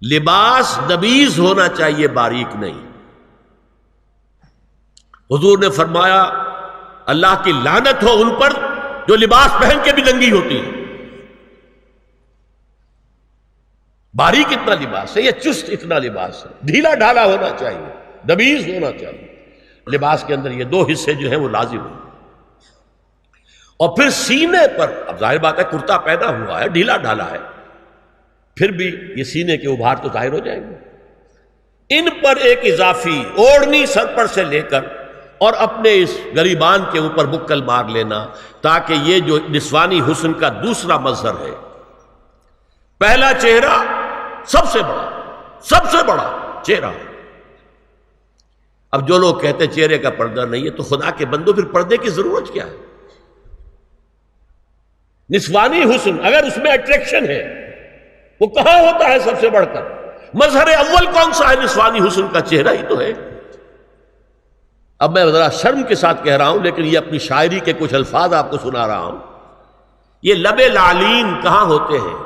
لباس نبیذ ہونا چاہیے، باریک نہیں۔ حضور نے فرمایا اللہ کی لعنت ہو ان پر جو لباس پہن کے بھی ننگی ہوتی ہے۔ باریک اتنا لباس ہے یا چست اتنا لباس ہے، ڈھیلا ڈھالا ہونا چاہیے، نبیذ ہونا چاہیے۔ لباس کے اندر یہ دو حصے جو ہیں وہ لازم ہیں۔ اور پھر سینے پر، اب ظاہر بات ہے کرتا پہنا ہوا ہے، ڈھیلا ڈھالا ہے، پھر بھی یہ سینے کے ابھار تو ظاہر ہو جائیں گے۔ ان پر ایک اضافی اوڑھنی سر پر سے لے کر اور اپنے اس گریبان کے اوپر بکل مار لینا، تاکہ یہ جو نسوانی حسن کا دوسرا مظہر ہے، پہلا چہرہ سب سے بڑا چہرہ ہے۔ اب جو لوگ کہتے ہیں چہرے کا پردہ نہیں ہے، تو خدا کے بندو پھر پردے کی ضرورت کیا ہے؟ نسوانی حسن اگر اس میں اٹریکشن ہے، وہ کہاں ہوتا ہے سب سے بڑھ کر؟ مظہر اول کون سا ہے نسوانی حسن کا؟ چہرہ ہی تو ہے۔ اب میں ذرا شرم کے ساتھ کہہ رہا ہوں، لیکن یہ اپنی شاعری کے کچھ الفاظ آپ کو سنا رہا ہوں۔ یہ لب لعلین کہاں ہوتے ہیں؟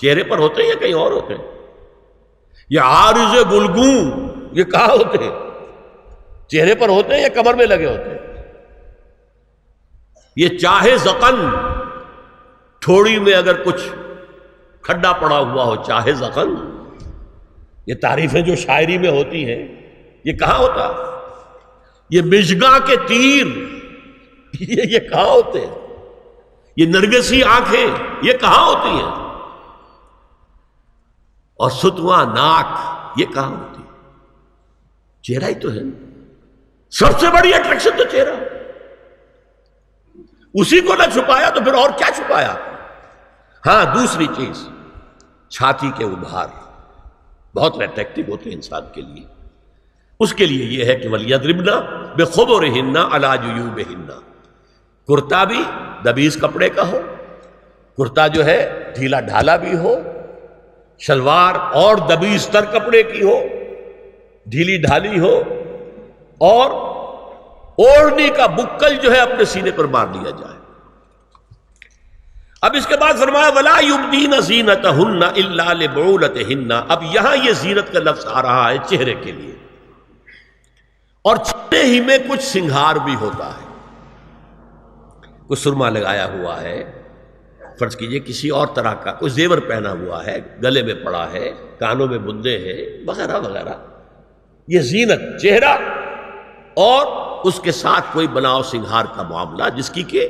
چہرے پر ہوتے ہیں یا کہیں اور ہوتے ہیں؟ یہ عارض گلگوں یہ کہاں ہوتے ہیں؟ چہرے پر ہوتے ہیں یا کمر میں لگے ہوتے ہیں؟ یہ چاہے زقن، تھوڑی میں اگر کچھ کھڈا پڑا ہوا ہو، چاہے زقن، یہ تعریفیں جو شاعری میں ہوتی ہیں یہ کہاں ہوتا؟ یہ مژگاں کے تیر یہ کہاں ہوتے ہیں؟ یہ نرگسی آنکھیں یہ کہاں ہوتی ہیں؟ اور ستواں ناک یہ کہاں ہوتی ہے؟ چہرہ ہی تو ہے۔ سب سے بڑی اٹریکشن تو چہرہ، اسی کو نہ چھپایا تو پھر اور کیا چھپایا؟ ہاں دوسری چیز، چھاتی کے ابھار بہت اٹریکٹیو ہوتے ہیں انسان کے لیے۔ اس کے لیے یہ ہے کہ وَلْيَضْرِبْنَ بِخُمُرِهِنَّ عَلَى جُيُوبِهِنَّ، کرتا بھی نبیذ کپڑے کا ہو، کرتا جو ہے ڈھیلا ڈھالا بھی ہو، شلوار اور نبیذ تر کپڑے کی ہو، ڈھیلی ڈھالی ہو، اور اوڑھنی کا بکل جو ہے اپنے سینے پر مار لیا جائے۔ اب اس کے بعد فرمایا وَلَا يُبْدِينَ زِينَتَهُنَّ إِلَّا لِبُعُولَتِهِنَّ۔ اب یہاں یہ زینت کا لفظ آ رہا ہے چہرے کے لیے، اور چہرے ہی میں کچھ سنگھار بھی ہوتا ہے۔ کچھ سرما لگایا ہوا ہے، فرض کیجئے کسی اور طرح کا کوئی زیور پہنا ہوا ہے، گلے میں پڑا ہے، کانوں میں بندے ہیں، وغیرہ وغیرہ، یہ زینت چہرہ، اور اس کے ساتھ کوئی بناؤ سنگھار کا معاملہ، جس کی کہ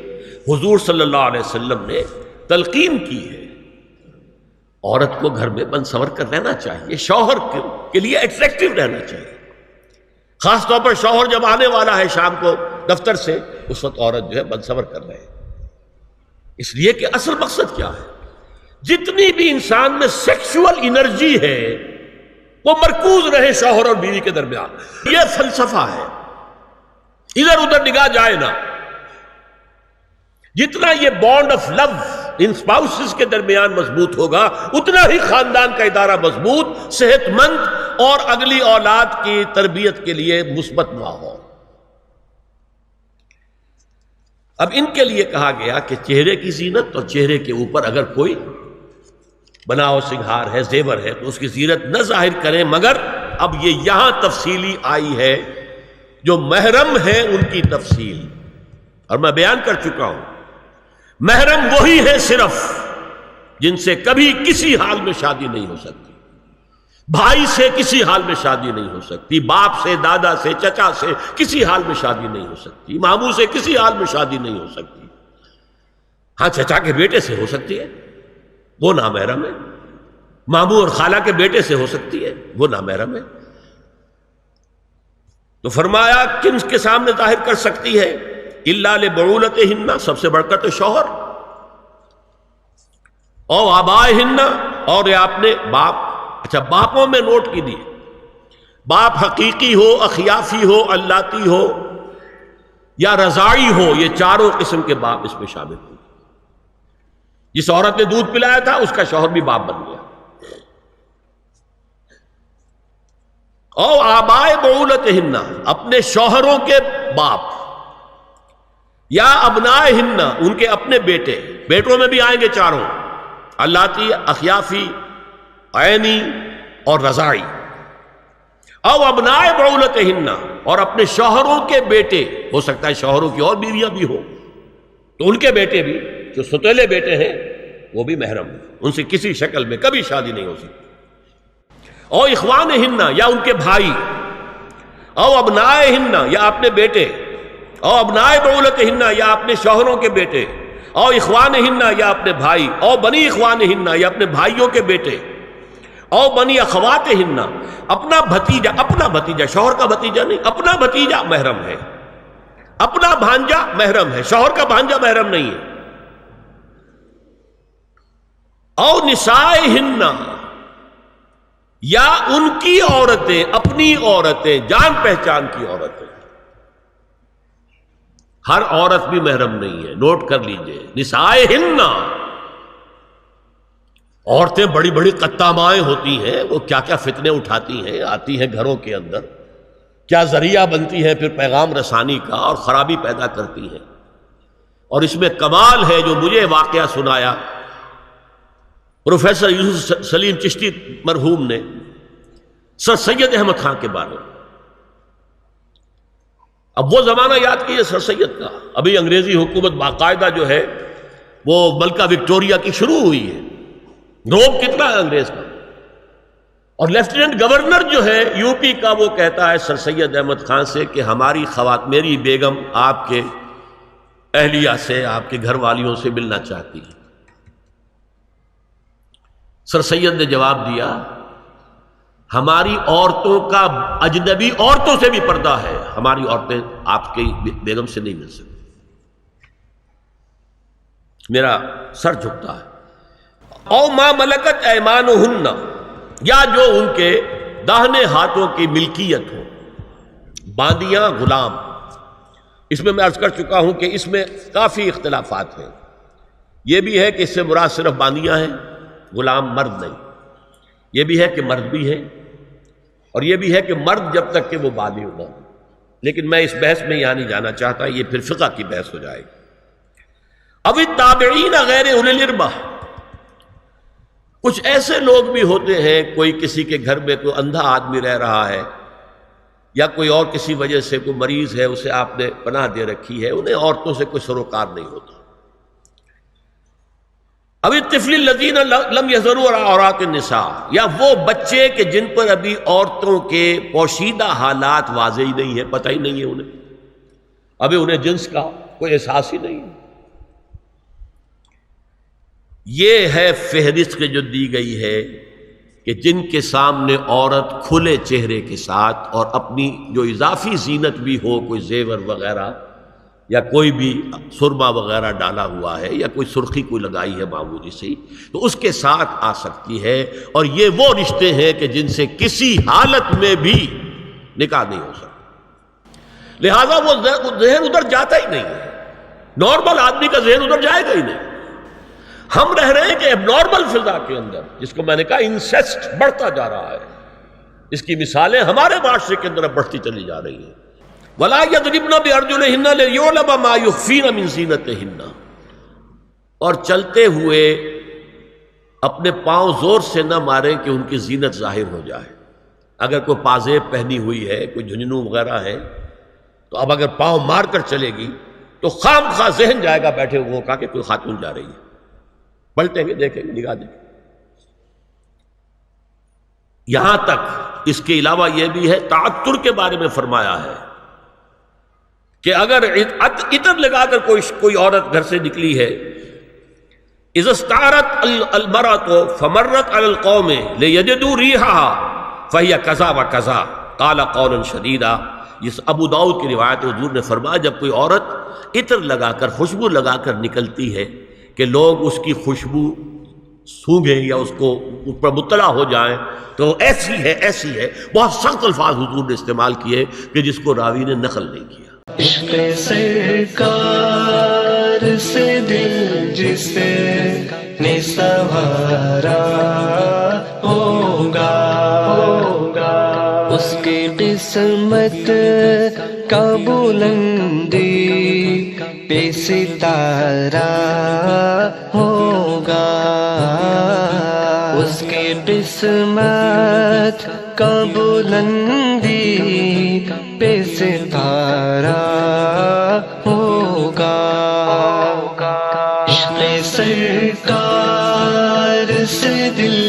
حضور صلی اللہ علیہ وسلم نے تلقین کی ہے۔ عورت کو گھر میں بند سور کر رہنا چاہیے، شوہر کے لیے اٹریکٹیو رہنا چاہیے، خاص طور پر شوہر جب آنے والا ہے شام کو دفتر سے، اس وقت عورت جو ہے بند سور کر رہے ہیں، اس لیے کہ اصل مقصد کیا ہے؟ جتنی بھی انسان میں سیکشول انرجی ہے وہ مرکوز رہے شوہر اور بیوی کے درمیان۔ یہ فلسفہ ہے، ادھر ادھر نگاہ جائے نا۔ جتنا یہ بانڈ آف لو ان اسپاؤسز کے درمیان مضبوط ہوگا، اتنا ہی خاندان کا ادارہ مضبوط، صحت مند اور اگلی اولاد کی تربیت کے لیے مثبت ماحول۔ اب ان کے لیے کہا گیا کہ چہرے کی زینت، اور چہرے کے اوپر اگر کوئی بناؤ سنگھار ہے، زیور ہے، تو اس کی زینت نہ ظاہر کریں، مگر اب یہ یہاں تفصیلی آئی ہے، جو محرم ہے ان کی تفصیل، اور میں بیان کر چکا ہوں، محرم وہی ہے صرف جن سے کبھی کسی حال میں شادی نہیں ہو سکتی، بھائی سے کسی حال میں شادی نہیں ہو سکتی، باپ سے، دادا سے، چچا سے کسی حال میں شادی نہیں ہو سکتی، ماموں سے کسی حال میں شادی نہیں ہو سکتی۔ ہاں چچا کے بیٹے سے ہو سکتی ہے، وہ نامحرم ہے، ماموں اور خالہ کے بیٹے سے ہو سکتی ہے، وہ نامحرم ہے۔ تو فرمایا کن کے سامنے ظاہر کر سکتی ہے؟ الا لبعولتہن، سب سے بڑھ کر تو شوہر، او آبائہن، اور یہ آپ نے باپ، اچھا باپوں میں نوٹ کی دی، باپ حقیقی ہو، اخیافی ہو، اللاتی ہو یا رضاعی ہو، یہ چاروں قسم کے باپ اس میں شامل ہوں۔ جس عورت نے دودھ پلایا تھا اس کا شوہر بھی باپ بن گیا۔ او آبائے بعولتہن، اپنے شوہروں کے باپ، یا ابنائہن، ان کے اپنے بیٹے، بیٹوں میں بھی آئیں گے چاروں، اللاتی، اخیافی، عینی اور رضاعی، او ابنائے بعولتہن، اور اپنے شوہروں کے بیٹے، ہو سکتا ہے شوہروں کی اور بیویاں بھی ہوں تو ان کے بیٹے بھی، جو ستیلے بیٹے ہیں وہ بھی محرم ہیں، ان سے کسی شکل میں کبھی شادی نہیں ہو سکتی۔ او اخوانہن، یا ان کے بھائی، او ابنائہن، یا اپنے بیٹے، او ابنائے بعولتہن، یا اپنے شوہروں کے بیٹے، او اخوانہن، یا اپنے بھائی، او بنی اخوانہن، یا اپنے بھائیوں کے بیٹے، او بنی اخواتہن، اپنا بھتیجا، شوہر کا بھتیجا نہیں، اپنا بھتیجا محرم ہے، اپنا بھانجا محرم ہے، شوہر کا بھانجا محرم نہیں ہے۔ او نسائہن، یا ان کی عورتیں، اپنی عورتیں، جان پہچان کی عورتیں۔ ہر عورت بھی محرم نہیں ہے، نوٹ کر لیجئے، نسائہن، عورتیں بڑی بڑی قطامائیں ہوتی ہیں، وہ کیا کیا فتنے اٹھاتی ہیں، آتی ہیں گھروں کے اندر، کیا ذریعہ بنتی ہے پھر پیغام رسانی کا، اور خرابی پیدا کرتی ہیں۔ اور اس میں کمال ہے جو مجھے واقعہ سنایا پروفیسر یوسف سلیم چشتی مرحوم نے سر سید احمد خان کے بارے میں۔ اب وہ زمانہ یاد کیجیے سر سید کا، ابھی انگریزی حکومت باقاعدہ جو ہے وہ ملکہ وکٹوریہ کی شروع ہوئی ہے، روب کتنا ہے انگریز کا، اور لیفٹیننٹ گورنر جو ہے یو پی کا وہ کہتا ہے سر سید احمد خان سے کہ ہماری میری بیگم آپ کے اہلیہ سے، آپ کے گھر والیوں سے ملنا چاہتی ہے۔ سر سید نے جواب دیا ہماری عورتوں کا اجنبی عورتوں سے بھی پردہ ہے، ہماری عورتیں آپ کی بیگم سے نہیں مل سکتی۔ میرا سر جھکتا ہے۔ او ما ملکت ایمانہن، یا جو ان کے داہنے ہاتھوں کی ملکیت ہو، باندیاں، غلام۔ اس میں عرض کر چکا ہوں کہ اس میں کافی اختلافات ہیں، یہ بھی ہے کہ اس سے مراد صرف باندیاں ہیں، غلام مرد نہیں، یہ بھی ہے کہ مرد بھی ہے، اور یہ بھی ہے کہ مرد جب تک کہ وہ بالغ نہ ہو، لیکن میں اس بحث میں یہاں نہیں جانا چاہتا، یہ پھر فقہ کی بحث ہو جائے گی۔ اب التابعین غیر اولی الاربہ، کچھ ایسے لوگ بھی ہوتے ہیں، کوئی کسی کے گھر میں کوئی اندھا آدمی رہ رہا ہے، یا کوئی اور کسی وجہ سے کوئی مریض ہے، اسے آپ نے پناہ دے رکھی ہے، انہیں عورتوں سے کوئی سروکار نہیں ہوتا۔ اب الطفل الذین لم یظہروا علی عورات النساء، یا وہ بچے کہ جن پر ابھی عورتوں کے پوشیدہ حالات واضح ہی نہیں ہے، پتہ ہی نہیں ہے انہیں، ابھی انہیں جنس کا کوئی احساس ہی نہیں ہے۔ یہ ہے فہرست جو دی گئی ہے کہ جن کے سامنے عورت کھلے چہرے کے ساتھ اور اپنی جو اضافی زینت بھی ہو، کوئی زیور وغیرہ یا کوئی بھی سرما وغیرہ ڈالا ہوا ہے، یا کوئی سرخی کوئی لگائی ہے معمولی سی، تو اس کے ساتھ آ سکتی ہے، اور یہ وہ رشتے ہیں کہ جن سے کسی حالت میں بھی نکاح نہیں ہو سکتا، لہذا وہ ذہن ادھر جاتا ہی نہیں ہے، نارمل آدمی کا ذہن ادھر جائے گا ہی نہیں۔ ہم رہ رہے ہیں کہ اب نارمل فضا کے اندر، جس کو میں نے کہا انسیسٹ بڑھتا جا رہا ہے، اس کی مثالیں ہمارے معاشرے کے اندر اب بڑھتی چلی جا رہی ہیں۔ وَلَا يَضْرِبْنَ بِأَرْجُلِهِنَّ لِيُعْلَمَ مَا يُخْفِينَ مِنْ زِينَتِهِنَّ، اور چلتے ہوئے اپنے پاؤں زور سے نہ ماریں کہ ان کی زینت ظاہر ہو جائے۔ اگر کوئی پازیب پہنی ہوئی ہے، کوئی جھنجھنوں وغیرہ ہے، تو اب اگر پاؤں مار کر چلے گی تو خام خواہ ذہن جائے گا بیٹھے ہوئے کا کہ کوئی خاتون جا رہی ہے، پلٹیں گے، دیکھیں گے، نگاہ دیں گے۔ یہاں تک اس کے علاوہ یہ بھی ہے، تعطر کے بارے میں فرمایا ہے کہ اگر عطر لگا کر کوئی عورت گھر سے نکلی ہے، اذا استعارت المرأة فمرت على القوم ليجدوا ريحها فهي كذا وكذا قال قولا شديدا۔ اس ابو داؤد کی روایت حضور نے فرمایا جب کوئی عورت عطر لگا کر، خوشبو لگا کر نکلتی ہے کہ لوگ اس کی خوشبو سونگیں یا اس پر مطلع ہو جائیں تو ایسی ہے، ایسی ہے، بہت سخت الفاظ حضور نے استعمال کیے کہ جس کو راوی نے نقل نہیں کیا۔ عشق سرکار سے دل جس نے سنوارا ہوگا، اس کی قسمت کا بلندی پہ ستارہ ہوگا، اس کے قسمت کا بلندی پہ ستارہ ہوگا، عشق سرکار سے دل